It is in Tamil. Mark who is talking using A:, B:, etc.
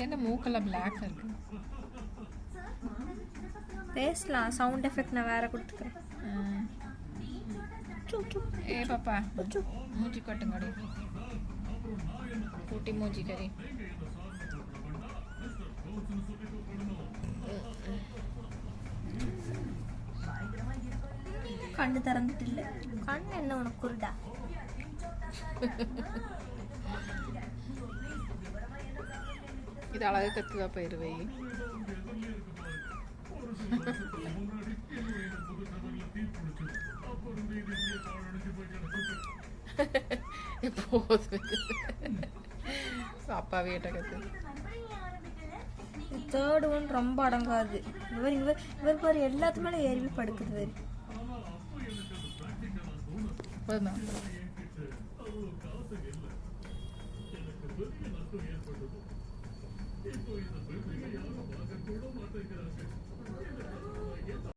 A: என்ன மூக்கெல்லாம் பிளாக் இருக்கு?
B: பேசலாம். சவுண்ட் எஃபெக்ட் நான் வேற கொடுத்துக்கிறேன்.
A: ஏ பாப்பா மூஞ்சி கட்டுங்கடி, கூட்டி மூஞ்சி கறி.
B: கண்ணு திறந்துட்டு இல்லை. கண்ணு என்ன உனக்கு குருடா?
A: இது அழகா கத்துதா போயிருவை. அப்பா வீட்டை கத்து.
B: தேர்ட் ஒன் ரொம்ப அடங்காது. இவர் பாரு எல்லாத்து மேலே ஏறி படுக்குது.
A: வேறு